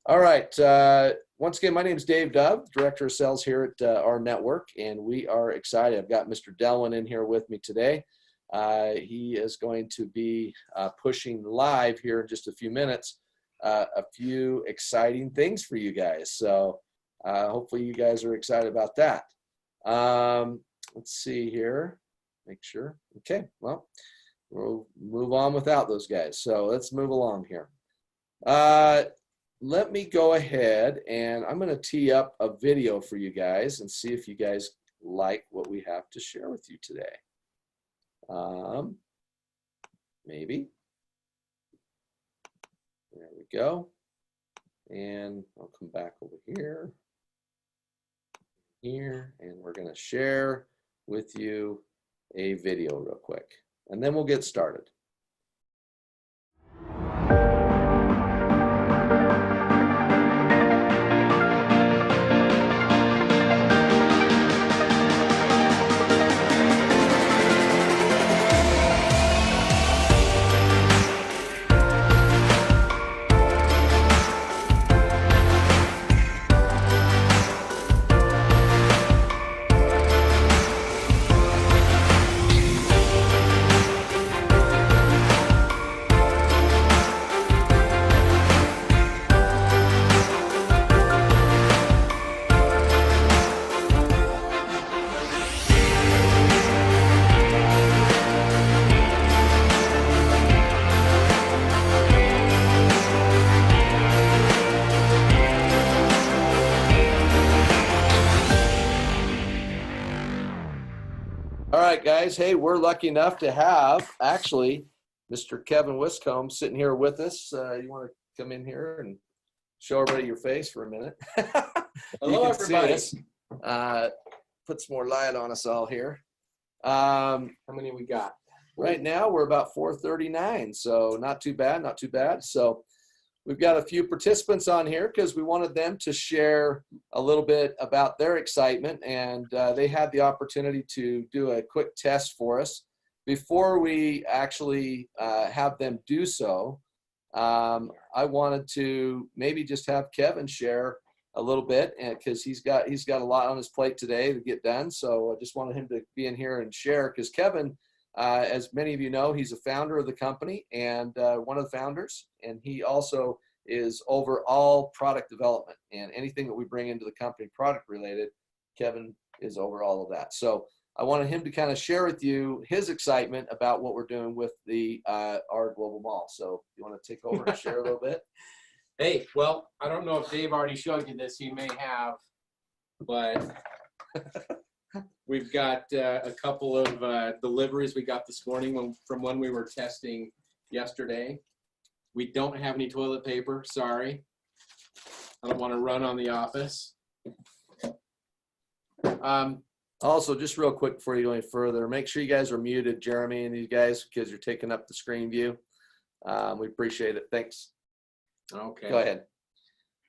All right. Once again, my name is Dave Dove, Director of Sales here at our network, and we are excited. I've got Mr. Delwin in here with me today. He is going to be pushing live here in just a few minutes, a few exciting things for you guys. So hopefully you guys are excited about that. Let's see here. Make sure. Okay, well, we'll move on without those guys. So let's move along here. Let me go ahead and I'm going to tee up a video for you guys and see if you guys like what we have to share with you today. Maybe. There we go. And I'll come back over here, and we're going to share with you a video real quick, and then we'll get started. All right, guys. Hey, we're lucky enough to have actually Mr. Kevin Wiscombe sitting here with us. You want to come in here and show everybody your face for a minute? Hello, everybody. Put some more light on us all here. How many we got? Right now, we're about 439, so not too bad, not too bad. So we've got a few participants on here because we wanted them to share a little bit about their excitement, and they had the opportunity to do a quick test for us. Before we actually have them do so, I wanted to maybe just have Kevin share a little bit, and because he's got a lot on his plate today to get done. So I just wanted him to be in here and share, because Kevin, as many of you know, he's a founder of the company and one of the founders, and he also is over all product development, and anything that we bring into the company product related, Kevin is over all of that. So I wanted him to kind of share with you his excitement about what we're doing with the our global mall. So you want to take over and share a little bit? Hey, well, I don't know if Dave already showed you this. He may have, but we've got a couple of deliveries we got this morning from when we were testing yesterday. We don't have any toilet paper, sorry. I don't want to run on the office. Also, just real quick before you go any further, make sure you guys are muted, Jeremy and these guys, because you're taking up the screen view. We appreciate it. Thanks. Okay. Go ahead.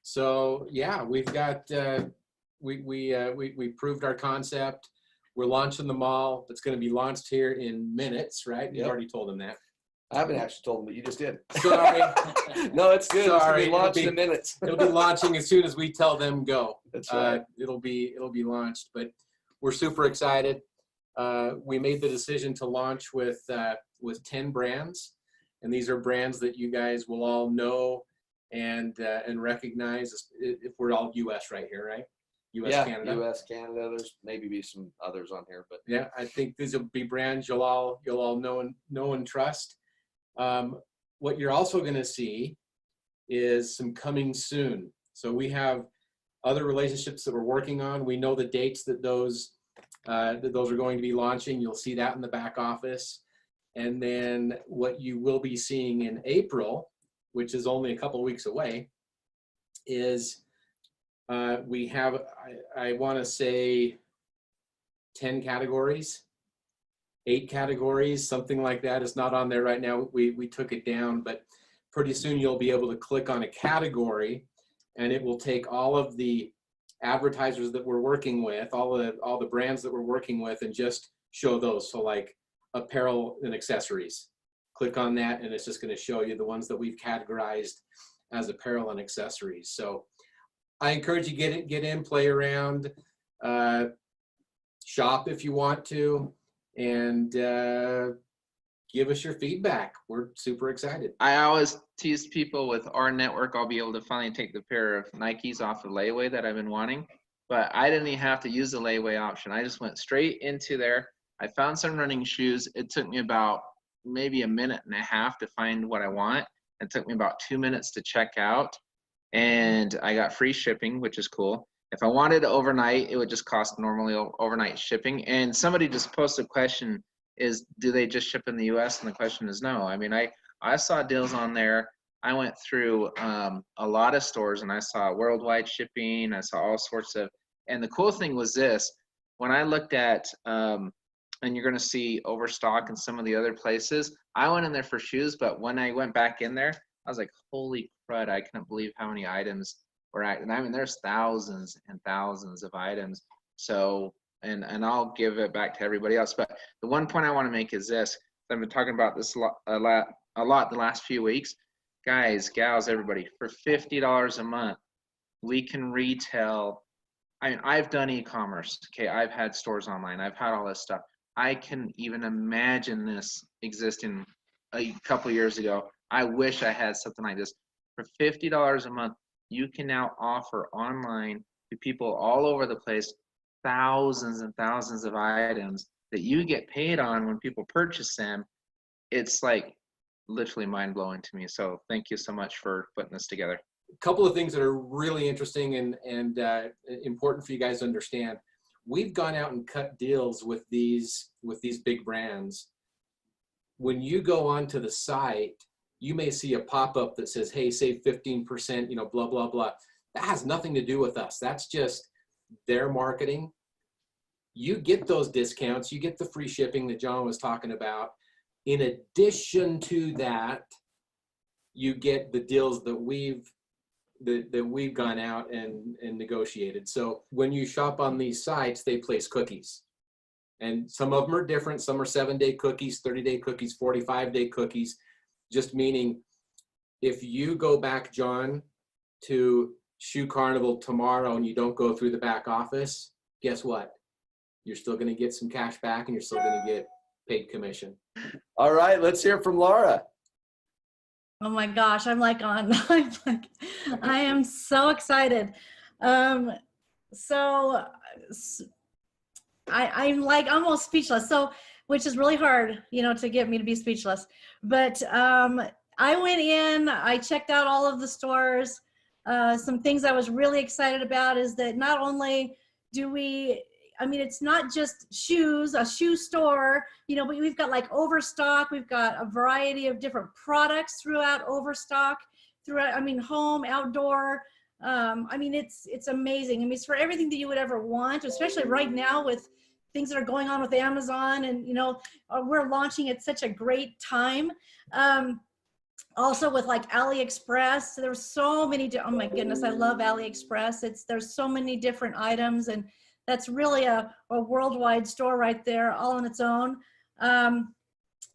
So yeah, we've got we proved our concept. We're launching the mall. It's going to be launched here in minutes, right? You've already told them that. I haven't actually told them, but you just did. Sorry. No, it's good. Sorry. It's going to be launched in minutes. It'll be launching as soon as we tell them go. That's right. It'll be launched, but we're super excited. We made the decision to launch with 10 brands, and these are brands that you guys will all know and recognize if we're all U.S. right here, right? U.S. Canada. U.S. Canada. There's maybe be some others on here, but yeah, I think these will be brands you'll all know and trust. What you're also going to see is some coming soon. So we have other relationships that we're working on. We know the dates that those are going to be launching. You'll see that in the back office. And then what you will be seeing in April, which is only a couple of weeks away, is we have, I want to say 10 categories. 8 categories, something like that. It's not on there right now. We took it down, but pretty soon you'll be able to click on a category, and it will take all of the advertisers that we're working with, all the brands that we're working with, and just show those. So like apparel and accessories. Click on that, and it's just going to show you the ones that we've categorized as apparel and accessories. So I encourage you get in, play around, shop if you want to, and give us your feedback. We're super excited. I always tease people with our network. I'll be able to finally take the pair of Nikes off the layaway that I've been wanting, but I didn't even have to use the layaway option. I just went straight into there. I found some running shoes. It took me about maybe a minute and a half to find what I want. It took me about 2 minutes to check out, and I got free shipping, which is cool. If I wanted overnight, it would just cost normally overnight shipping. And somebody just posted a question, is do they just ship in the US? And the question is no. I mean, I saw deals on there. I went through a lot of stores and I saw worldwide shipping. I saw all sorts of, and the cool thing was this, when I looked at, and you're gonna see Overstock and some of the other places, I went in there for shoes, but when I went back in there, I was like, holy crud, I couldn't believe how many items were at, and I mean, there's thousands and thousands of items. So, and I'll give it back to everybody else. But the one point I want to make is this. I've been talking about this a lot the last few weeks. Guys, gals, everybody, for $50 a month, we can retail. I mean, I've done e-commerce. Okay, I've had stores online. I've had all this stuff. I can even imagine this existing a couple years ago. I wish I had something like this. For $50 a month, you can now offer online to people all over the place thousands and thousands of items that you get paid on when people purchase them. It's like literally mind-blowing to me. So thank you so much for putting this together. A couple of things that are really interesting and important for you guys to understand. We've gone out and cut deals with these big brands. When you go onto the site, you may see a pop-up that says, hey, save 15%, you know, blah, blah, blah. That has nothing to do with us. That's just their marketing. You get those discounts, you get the free shipping that John was talking about. In addition to that, you get the deals that we've gone out and negotiated. So when you shop on these sites, they place cookies. And some of them are different. Some are 7-day cookies, 30-day cookies, 45-day cookies. Just meaning if you go back, John, to Shoe Carnival tomorrow and you don't go through the back office, guess what? You're still going to get some cash back and you're still going to get paid commission. All right, let's hear from Laura. Oh my gosh, I'm like, I am so excited. I'm like almost speechless. So, which is really hard, you know, to get me to be speechless. But I went in, I checked out all of the stores. Some things I was really excited about is that not only do we, I mean, it's not just shoes, a shoe store, you know, but we've got like Overstock. We've got a variety of different products throughout Overstock, throughout, I mean, home, outdoor. I mean, it's amazing. I mean, it's for everything that you would ever want, especially right now with things that are going on with Amazon, and, you know, we're launching at such a great time. Also with like AliExpress, there's so many, oh my goodness, I love AliExpress. There's so many different items, and that's really a worldwide store right there, all on its own.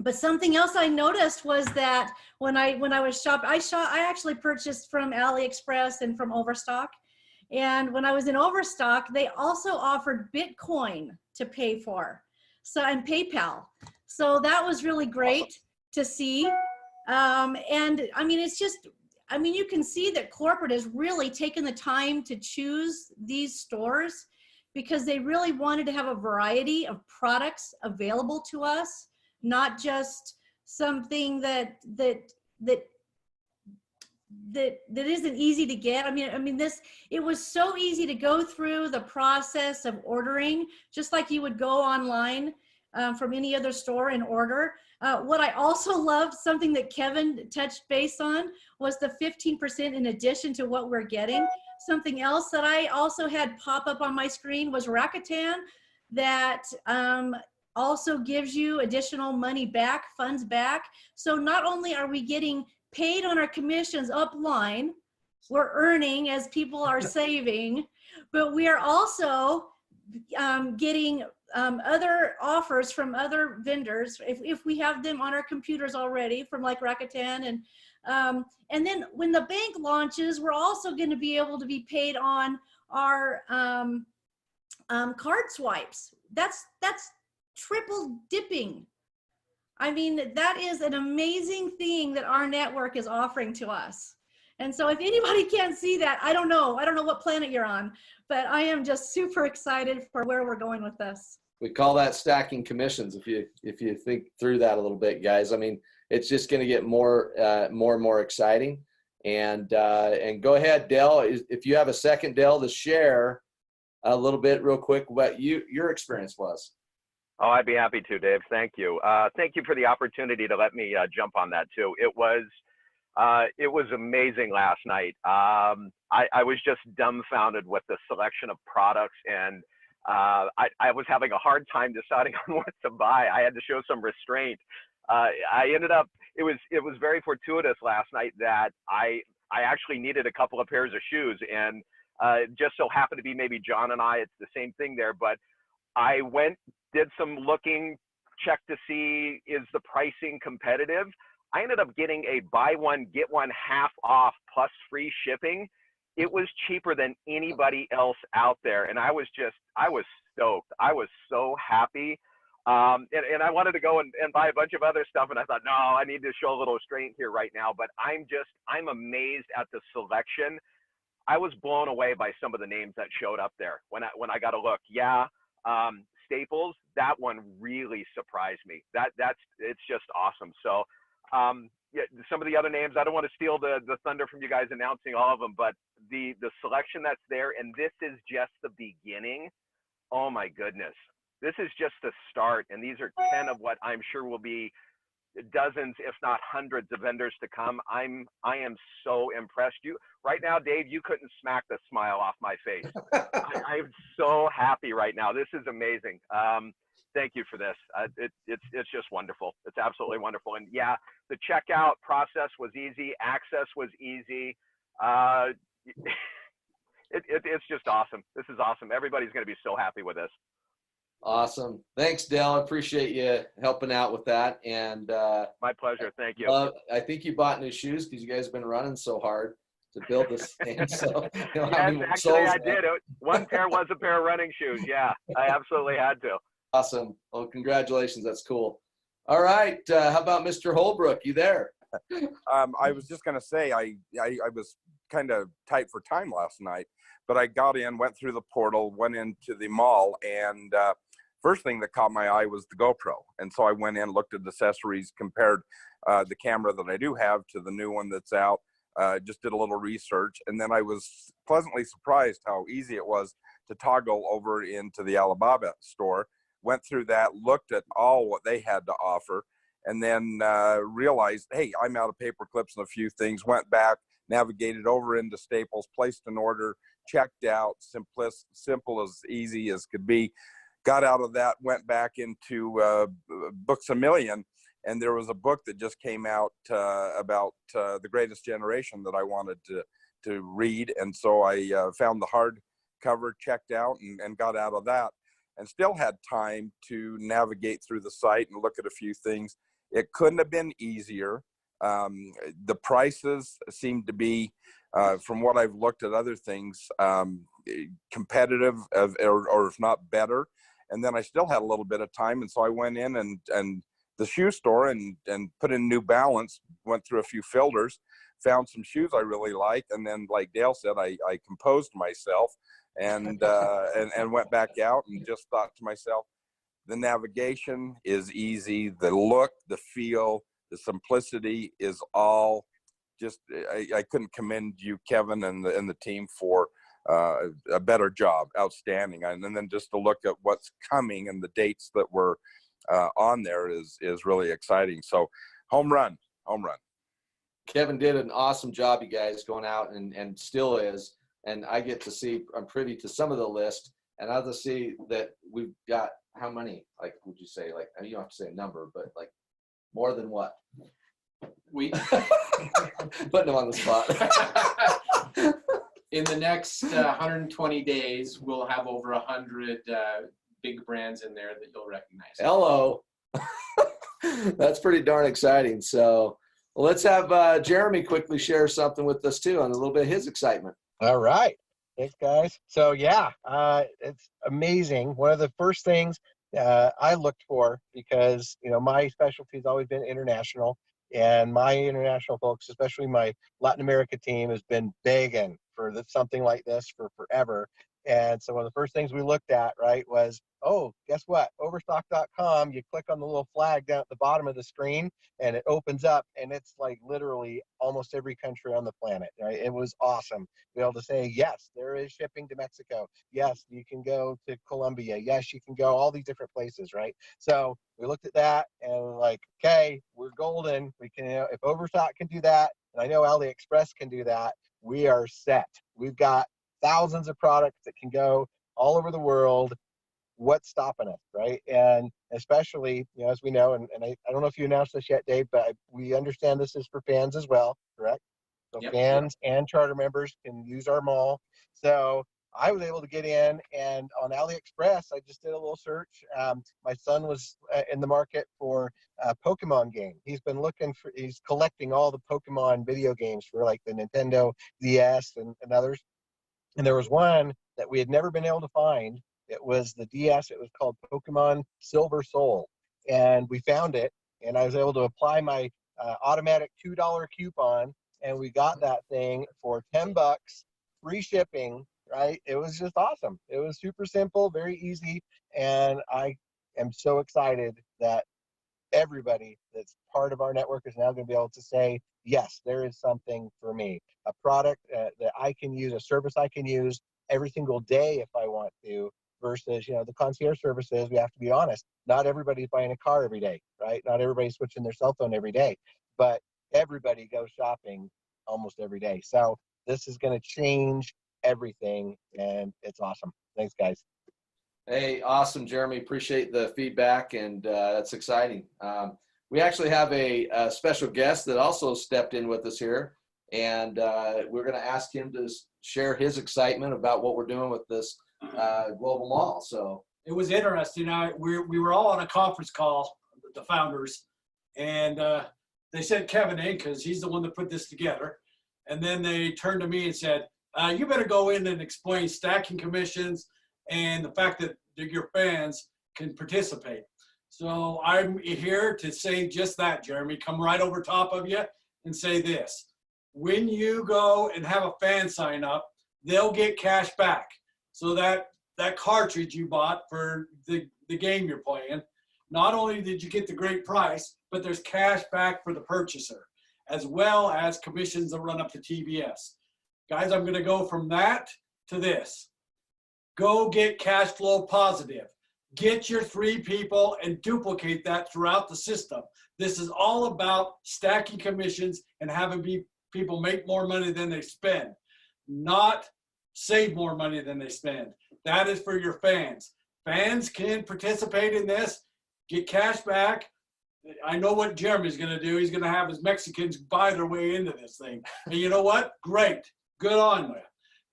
But something else I noticed was that when I was shopping, I actually purchased from AliExpress and from Overstock. And when I was in Overstock, they also offered Bitcoin to pay for, so, and PayPal. So that was really great to see. And I mean, it's just, I mean, you can see that corporate has really taken the time to choose these stores because they really wanted to have a variety of products available to us, not just something that isn't easy to get. I mean, it was so easy to go through the process of ordering, just like you would go online from any other store and order. What I also loved, something that Kevin touched base on, was the 15% in addition to what we're getting. Something else that I also had pop up on my screen was Rakuten, that also gives you additional money back, funds back. So not only are we getting paid on our commissions upline, we're earning as people are saving, but we are also getting other offers from other vendors if we have them on our computers already, from like Rakuten And then when the bank launches, we're also going to be able to be paid on our card swipes. That's triple dipping. I mean, that is an amazing thing that our network is offering to us. And so if anybody can't see that, I don't know what planet you're on, but I am just super excited for where we're going with this. We call that stacking commissions. If you think through that a little bit, guys, I mean, it's just going to get more and more exciting. And go ahead, Dell, if you have a second, Dell, to share a little bit real quick what your experience was. Oh, I'd be happy to, Dave. Thank you. Thank you for the opportunity to let me jump on that too. It was amazing last night. I was just dumbfounded with the selection of products, and I was having a hard time deciding on what to buy. I had to show some restraint. I ended up, it was very fortuitous last night that I actually needed a couple of pairs of shoes, and just so happened to be maybe John and I, it's the same thing there, but I did some looking, checked to see, is the pricing competitive? I ended up getting a buy one, get one half off plus free shipping. It was cheaper than anybody else out there. And I was stoked. I was so happy. And I wanted to go and buy a bunch of other stuff. And I thought, no, I need to show a little restraint here right now. But I'm amazed at the selection. I was blown away by some of the names that showed up there when I got a look. Yeah. Staples, that one really surprised me. It's just awesome. So yeah, some of the other names, I don't want to steal the thunder from you guys announcing all of them, but the selection that's there, and this is just the beginning. Oh my goodness. This is just the start, and these are 10 of what I'm sure will be dozens, if not hundreds of vendors to come. I am so impressed. Right now, Dave, you couldn't smack the smile off my face. I'm so happy right now. This is amazing. Thank you for this. It's just wonderful. It's absolutely wonderful. And yeah, the checkout process was easy. Access was easy. It's just awesome. This is awesome. Everybody's going to be so happy with this. Awesome. Thanks, Dell. I appreciate you helping out with that. And my pleasure. Thank you. I think you bought new shoes because you guys have been running so hard to build this thing. So, yes, actually, I did. One pair was a pair of running shoes. Yeah, I absolutely had to. Awesome. Well, congratulations. That's cool. All right. How about Mr. Holbrook? You there? I was just going to say, I was kind of tight for time last night, but I got in, went through the portal, went into the mall, and first thing that caught my eye was the GoPro. And so I went in, looked at accessories, compared the camera that I do have to the new one that's out, just did a little research. And then I was pleasantly surprised how easy it was to toggle over into the Alibaba store. Went through that, looked at all what they had to offer, and then realized, hey, I'm out of paper clips and a few things. Went back, navigated over into Staples, placed an order, checked out, simple as easy as could be. Got out of that, went back into Books A Million, and there was a book that just came out about the Greatest Generation that I wanted to read, and so I found the hardcover, checked out, and got out of that, and still had time to navigate through the site and look at a few things. It couldn't have been easier. The prices seem to be, from what I've looked at other things, competitive or if not better. And then I still had a little bit of time, and so I went in and the shoe store and put in New Balance, went through a few filters, found some shoes I really like, and then, like Dale said, I composed myself and went back out and just thought to myself, the navigation is easy, the look, the feel, the simplicity is all just, I couldn't commend you, Kevin, and the team for a better job. Outstanding. And then just to look at what's coming and the dates that were on there is really exciting. So home run. Kevin did an awesome job, you guys, going out and still is. And I get to see, I'm privy to some of the list, and I just see that we've got how many, like, would you say, like, you don't have to say a number, but like more than what? We putting them on the spot. In the next 120 days, we'll have over 100 big brands in there that you'll recognize. Hello. That's pretty darn exciting. So, Well, let's have Jeremy quickly share something with us too on a little bit of his excitement. All right. Thanks, guys. So yeah, it's amazing. One of the first things I looked for, because my specialty has always been international, and my international folks, especially my Latin America team, has been begging for something like this for forever. And so one of the first things we looked at, right, was, oh, guess what? Overstock.com, you click on the little flag down at the bottom of the screen, and it opens up, and it's like literally almost every country on the planet, right? It was awesome to be able to say, yes, there is shipping to Mexico. Yes, you can go to Colombia. Yes, you can go all these different places, right? So we looked at that and we're like, okay, we're golden. We can, if Overstock can do that, and I know AliExpress can do that, we are set. We've got thousands of products that can go all over the world. What's stopping us, right? And especially, as we know, and I don't know if you announced this yet, Dave, but we understand this is for fans as well, correct? So Yep. fans and charter members can use our mall. So I was able to get in, and on AliExpress, I just did a little search. My son was in the market for a Pokemon game. He's collecting all the Pokemon video games for like the Nintendo DS and others. And there was one that we had never been able to find. It was the DS. It was called Pokemon Silver Soul. And we found it, and I was able to apply my automatic $2 coupon, and we got that thing for $10, free shipping, right? It was just awesome. It was super simple, very easy. And I am so excited that everybody that's part of our network is now going to be able to say, yes, there is something for me, a product that I can use, a service I can use every single day if I want to, versus, the concierge services, we have to be honest, not everybody's buying a car every day, right? Not everybody's switching their cell phone every day, but everybody goes shopping almost every day. So this is going to change everything, and it's awesome. Thanks, guys. Hey, awesome, Jeremy. Appreciate the feedback, and that's exciting. We actually have a special guest that also stepped in with us here, and we're going to ask him to share his excitement about what we're doing with this global mall. So it was interesting. We were all on a conference call, the founders, and they said Kevin in because he's the one that put this together. And then they turned to me and said, you better go in and explain stacking commissions and the fact that your fans can participate. So I'm here to say just that, Jeremy. Come right over top of you and say this. When you go and have a fan sign up, they'll get cash back. So that cartridge you bought for the game you're playing, not only did you get the great price, but there's cash back for the purchaser, as well as commissions that run up to TBS. Guys, I'm going to go from that to this. Go get cash flow positive. Get your 3 people and duplicate that throughout the system. This is all about stacking commissions and having people make more money than they spend, not save more money than they spend. That is for your fans. Fans can participate in this, get cash back. I know what Jeremy's going to do. He's going to have his Mexicans buy their way into this thing. And you know what? Great. Good on you.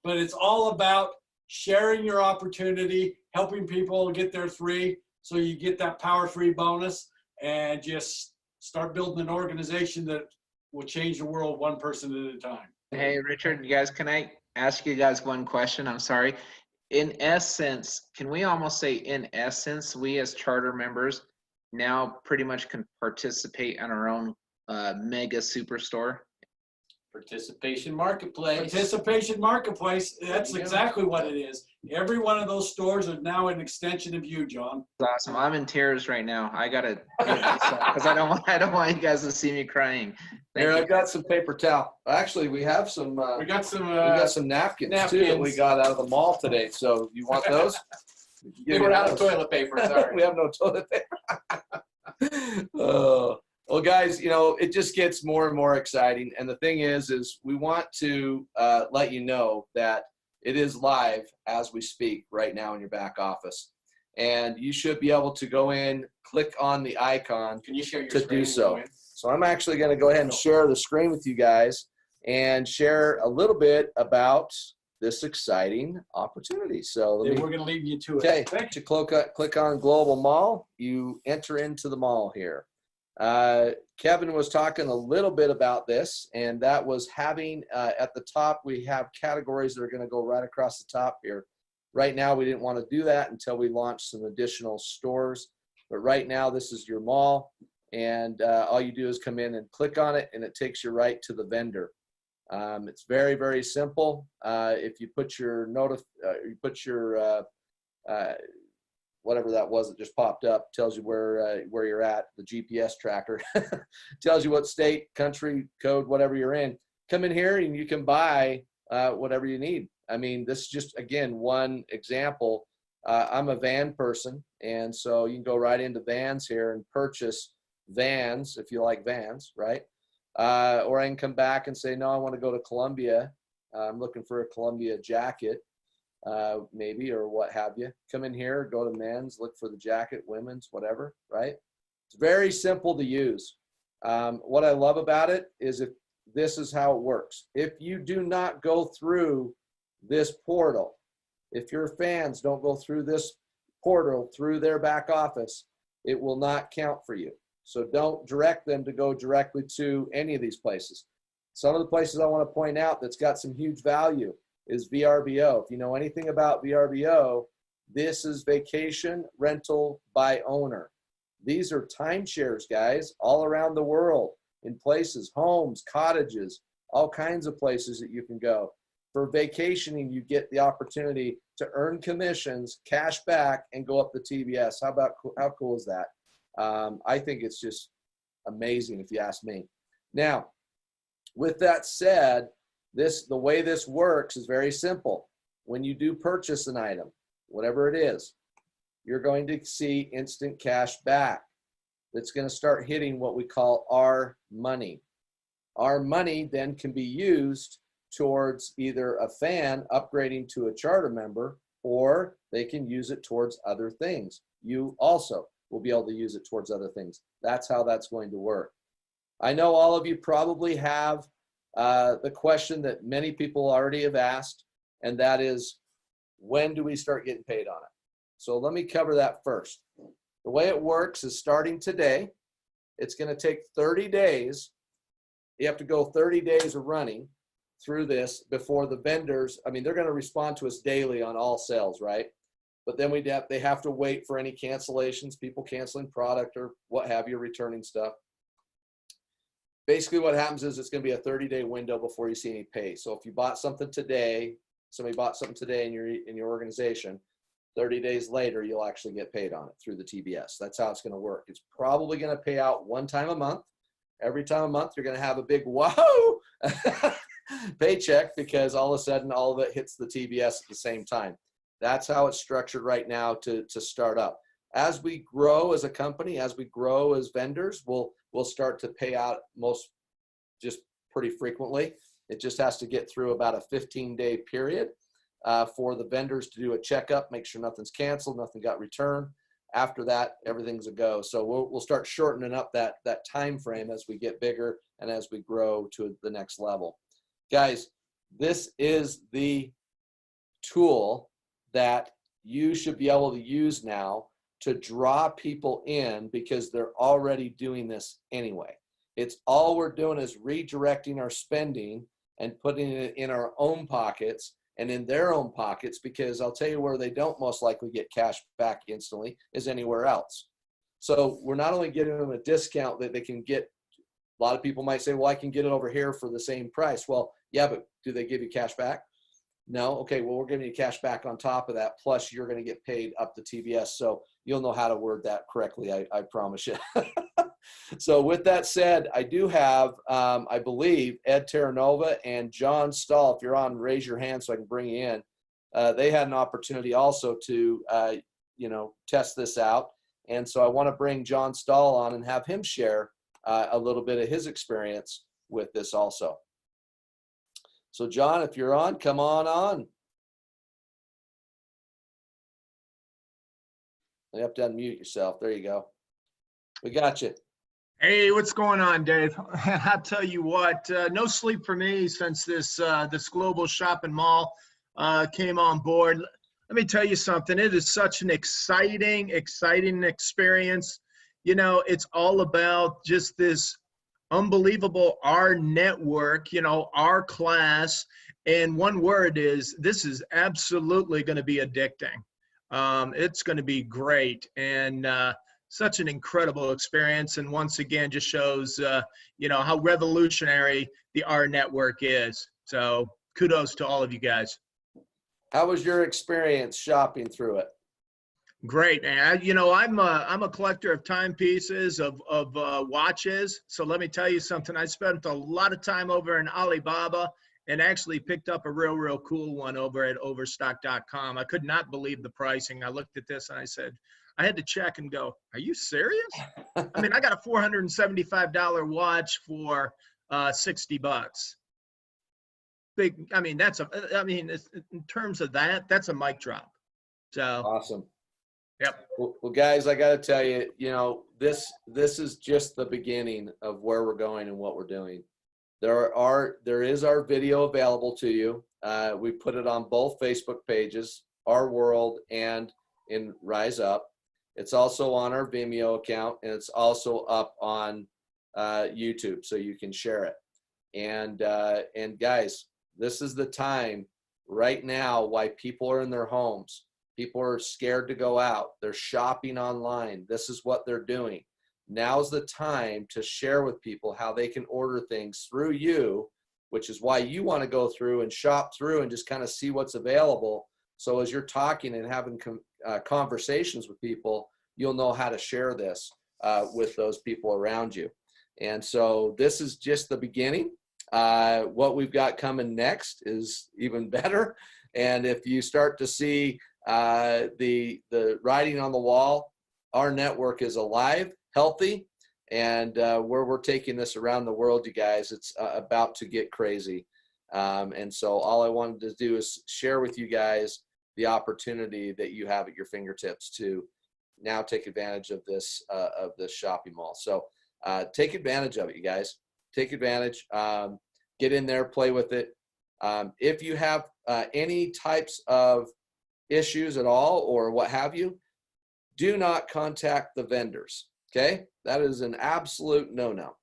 But it's all about sharing your opportunity, helping people get their 3 so you get that power 3 bonus, and just start building an organization that will change the world one person at a time. Hey, Richard, you guys, can I ask you guys one question? I'm sorry. In essence, can we almost say, in essence, we as charter members now pretty much can participate in our own mega superstore? Participation marketplace. Participation marketplace. That's exactly what it is. Every one of those stores is now an extension of you, John. That's awesome. I'm in tears right now. I gotta because I don't want you guys to see me crying. Here, I've got some paper towel. Actually, we have some. We got some napkins too that we got out of the mall today. So you want those? We were out of toilet paper. Sorry. We have no toilet paper. Well, guys, it just gets more and more exciting. And the thing is we want to let you know that it is live as we speak right now in your back office. And you should be able to go in, click on the icon. Can you share your to screen do so. So I'm actually going to go ahead and share the screen with you guys and share a little bit about this exciting opportunity. So We're going to leave you to it. Okay, to click on Global Mall, you enter into the mall here. Kevin was talking a little bit about this, and that was having at the top, we have categories that are going to go right across the top here. Right now, we didn't want to do that until we launched some additional stores. But right now, this is your mall, and all you do is come in and click on it, and it takes you right to the vendor. It's very, very simple. If you put your whatever that was that just popped up, tells you where you're at, the GPS tracker, tells you what state, country, code, whatever you're in. Come in here and you can buy whatever you need. I mean, this is just, again, one example. I'm a van person, and so you can go right into vans here and purchase vans if you like vans, right? Or I can come back and say, no, I want to go to Columbia. I'm looking for a Columbia jacket. Maybe, or what have you. Come in here, go to men's, look for the jacket, women's, whatever, right? It's very simple to use. What I love about it is if this is how it works. If you do not go through this portal, if your fans don't go through this portal through their back office, it will not count for you. So don't direct them to go directly to any of these places. Some of the places I want to point out that's got some huge value is VRBO. If you know anything about VRBO, this is vacation rental by owner. These are timeshares, guys, all around the world in places, homes, cottages, all kinds of places that you can go. For vacationing, you get the opportunity to earn commissions, cash back, and go up the TBS. How cool is that? I think it's just amazing if you ask me. Now, with that said, the way this works is very simple. When you do purchase an item, whatever it is, you're going to see instant cash back. That's going to start hitting what we call our money. Our money then can be used towards either a fan upgrading to a charter member, or they can use it towards other things. You also will be able to use it towards other things. That's how that's going to work. I know all of you probably have the question that many people already have asked, and that is, when do we start getting paid on it? So let me cover that first. The way it works is starting today. It's going to take 30 days. You have to go 30 days of running through this before the vendors, I mean, they're going to respond to us daily on all sales, right? But then they have to wait for any cancellations, people canceling product or what have you, returning stuff. Basically what happens is it's going to be a 30-day window before you see any pay. So if you bought something today, somebody bought something today in your organization, 30 days later, you'll actually get paid on it through the TBS. That's how it's going to work. It's probably going to pay out one time a month. Every time a month, you're going to have a big whoa paycheck because all of a sudden, all of it hits the TBS at the same time. That's how it's structured right now to start up. As we grow as a company, as we grow as vendors, we'll start to pay out just pretty frequently. It just has to get through about a 15-day period for the vendors to do a checkup, make sure nothing's canceled, nothing got returned. After that, everything's a go. So we'll start shortening up that time frame as we get bigger and as we grow to the next level. Guys, this is the tool that you should be able to use now to draw people in because they're already doing this anyway. It's all we're doing is redirecting our spending and putting it in our own pockets and in their own pockets, because I'll tell you where they don't most likely get cash back instantly is anywhere else. So we're not only giving them a discount that they can get. A lot of people might say, well, I can get it over here for the same price. Well, yeah, but do they give you cash back? No. Okay, well, we're giving you cash back on top of that, plus you're going to get paid up to TBS. So you'll know how to word that correctly, I promise you. So with that said, I do have, I believe, Ed Terranova and John Stahl. If you're on, raise your hand so I can bring you in. They had an opportunity also to, test this out. And so I want to bring John Stahl on and have him share a little bit of his experience with this also. So John, if you're on, come on. You have to unmute yourself. There you go. We got you. Hey, what's going on, Dave? I'll tell you what, no sleep for me since this global shopping mall came on board. Let me tell you something. It is such an exciting experience. you know, it's all about just this unbelievable our network, you know, our class. And one word is, this is absolutely going to be addicting. It's going to be great. And such an incredible experience. And once again, just shows, you know, how revolutionary the R network is. So kudos to all of you guys. How was your experience shopping through it? Great. And you know, I'm a collector of timepieces, of watches. So let me tell you something. I spent a lot of time over in Alibaba and actually picked up a real cool one over at overstock.com. I could not believe the pricing. I looked at this and I said, I had to check and go, are you serious? I mean, I got a $475 watch for $60. Big. I mean, in terms of that, that's a mic drop. So Awesome. Yep. Well, guys, I got to tell you, you know, this is just the beginning of where we're going and what we're doing. There is our video available to you. We put it on both Facebook pages, Our World and in Rise Up. It's also on our Vimeo account, and it's also up on YouTube, so you can share it. And guys, this is the time right now why people are in their homes. People are scared to go out. They're shopping online. This is what they're doing. Now's the time to share with people how they can order things through you, which is why you want to go through and shop through and just kind of see what's available. So as you're talking and having conversations with people, you'll know how to share this with those people around you. And so this is just the beginning. What we've got coming next is even better. And if you start to see the writing on the wall, our network is alive, healthy, and where we're taking this around the world, you guys, it's about to get crazy. And so all I wanted to do is share with you guys the opportunity that you have at your fingertips to now take advantage of this shopping mall. So take advantage of it, you guys. Take advantage. Get in there, play with it. If you have any types of issues at all or what have you, do not contact the vendors. Okay, that is an absolute no-no.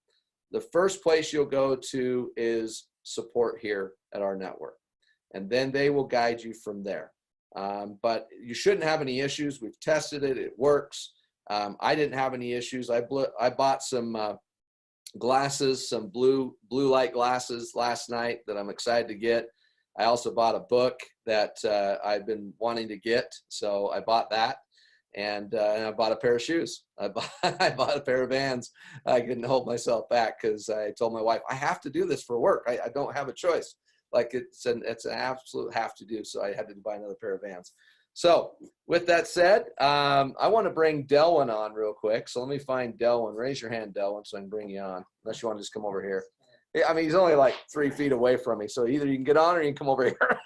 The first place you'll go to is support here at our network, and then they will guide you from there. But you shouldn't have any issues. We've tested it. It works. I didn't have any issues. I bought some glasses, some blue light glasses last night that I'm excited to get. I also bought a book that I've been wanting to get, so I bought that. And I bought a pair of shoes. I bought a pair of Vans. I couldn't hold myself back because I told my wife, I have to do this for work. I don't have a choice. Like it's an absolute have to do. So I had to buy another pair of Vans. So with that said, I want to bring Delwyn on real quick. So let me find Delwyn. Raise your hand, Delwyn, so I can bring you on. Unless you want to just come over here. I mean, he's only like 3 feet away from me. So either you can get on or you can come over here.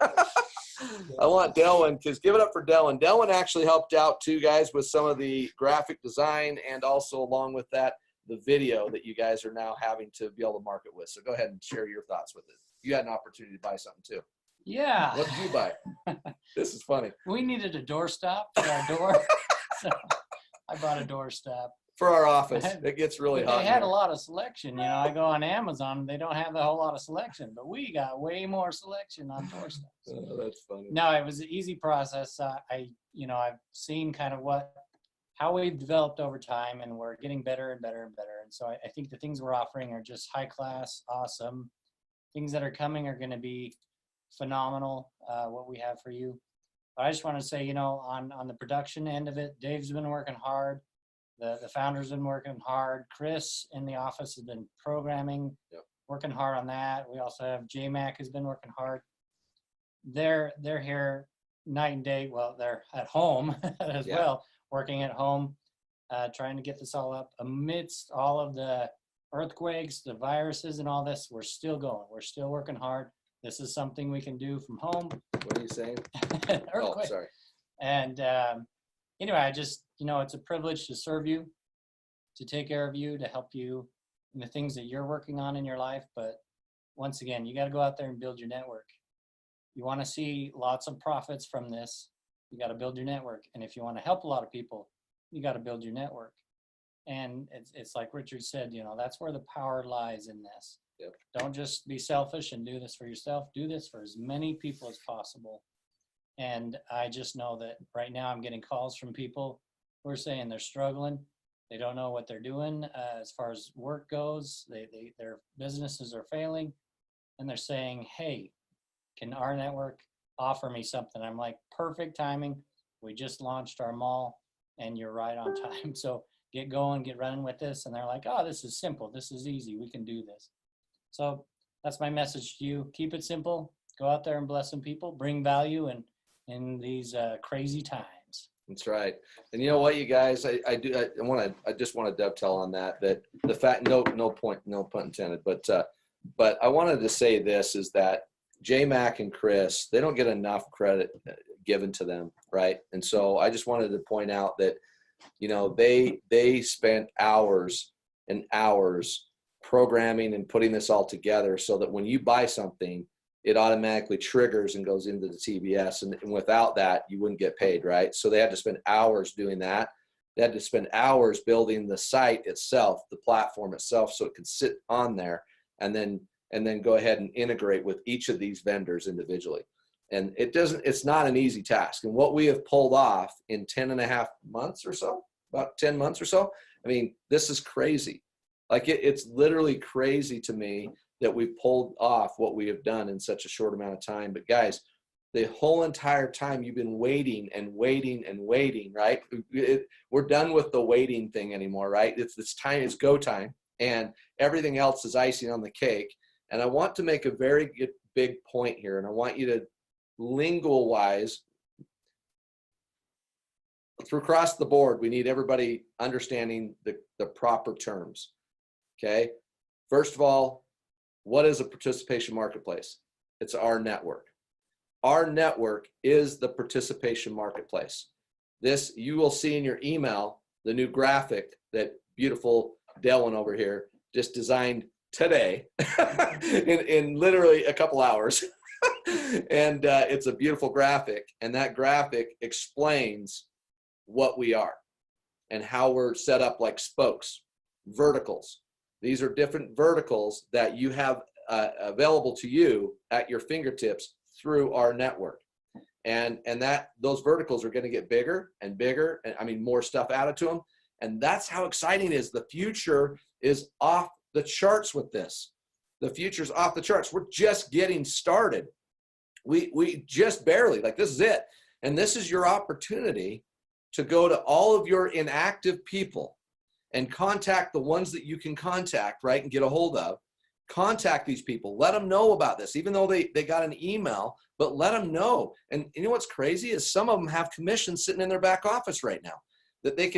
I want Delwyn, because give it up for Delwyn. Delwyn actually helped out too, guys, with some of the graphic design and also along with that, the video that you guys are now having to be able to market with. So go ahead and share your thoughts with it. You had an opportunity to buy something too. Yeah. What did you buy? This is funny. We needed a doorstop for our door. So I bought a doorstop. For our office. It gets really hot. They had a lot of selection. You know, I go on Amazon, they don't have a whole lot of selection, but we got way more selection on doorstops. Oh, that's funny. No, it was an easy process. I've seen kind of how we've developed over time, and we're getting better and better and better. And so I think the things we're offering are just high class, awesome. Things that are coming are going to be phenomenal, what we have for you. But I just want to say, you know, on the production end of it, Dave's been working hard. The founder's been working hard. Chris in the office has been programming, working hard on that. We also have J-Mac has been working hard. They're here night and day. Well, they're at home as well, working at home, trying to get this all up. Amidst all of the earthquakes, the viruses and all this, we're still going. We're still working hard. This is something we can do from home. What are you saying? Earthquake. Oh, sorry. And anyway, I just, it's a privilege to serve you, to take care of you, to help you in the things that you're working on in your life. But once again, you got to go out there and build your network. You want to see lots of profits from this, you got to build your network. And if you want to help a lot of people, you got to build your network. And it's like Richard said, you know, that's where the power lies in this. Yep. Don't just be selfish and do this for yourself. Do this for as many people as possible. And I just know that right now I'm getting calls from people who are saying they're struggling. They don't know what they're doing as far as work goes. Their businesses are failing. And they're saying, hey, can our network offer me something? I'm like, perfect timing. We just launched our mall and you're right on time. So get going, get running with this. And they're like, oh, this is simple. This is easy. We can do this. So that's my message to you. Keep it simple. Go out there and bless some people. Bring value in these crazy times. That's right. And you know what, you guys, I just want to dovetail on that the fact, no pun intended, but I wanted to say this is that J Mac and Chris, they don't get enough credit given to them, right? And so I just wanted to point out that, you know, they spent hours and hours programming and putting this all together so that when you buy something, it automatically triggers and goes into the TBS. And without that, you wouldn't get paid, right? So they had to spend hours doing that. They had to spend hours building the site itself, the platform itself, so it could sit on there and then go ahead and integrate with each of these vendors individually. And it's not an easy task. And what we have pulled off in 10 and a half months or so, about 10 months or so, I mean, this is crazy. Like it's literally crazy to me that we've pulled off what we have done in such a short amount of time. But guys, the whole entire time you've been waiting and waiting and waiting, right? We're done with the waiting thing anymore, right? It's time, it's go time, and everything else is icing on the cake. And I want to make a very big point here, and I want you to lingual wise through across the board, we need everybody understanding the proper terms. Okay. First of all, what is a participation marketplace? It's our network. Our network is the participation marketplace. This, you will see in your email, the new graphic that beautiful Delwyn over here just designed today in literally a couple hours. And it's a beautiful graphic. And that graphic explains what we are and how we're set up like spokes, verticals. These are different verticals that you have available to you at your fingertips through our network. And that those verticals are going to get bigger and bigger, and I mean more stuff added to them. And that's how exciting it is. The future is off the charts with this. The future's off the charts. We're just getting started. We just barely, like, this is it. And this is your opportunity to go to all of your inactive people and contact the ones that you can contact, right, and get a hold of. Contact these people. Let them know about this, even though they got an email, but let them know. And you know what's crazy is some of them have commissions sitting in their back office right now that they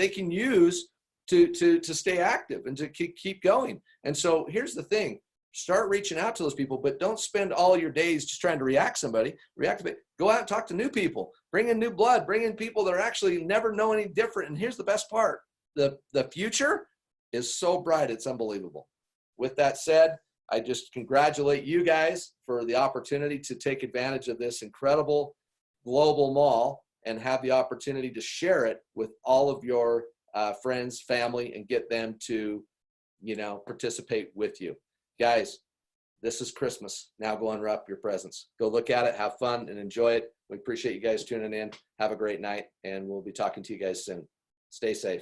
can use to stay active and to keep going. And so here's the thing. Start reaching out to those people, but don't spend all your days just trying to reactivate. Go out and talk to new people. Bring in new blood. Bring in people that are actually never know any different. And here's the best part. The future is so bright, it's unbelievable. With that said, I just congratulate you guys for the opportunity to take advantage of this incredible global mall and have the opportunity to share it with all of your friends, family, and get them to, you know, participate with you. Guys, this is Christmas. Now go unwrap your presents. Go look at it, have fun, and enjoy it. We appreciate you guys tuning in. Have a great night, and we'll be talking to you guys soon. Stay safe.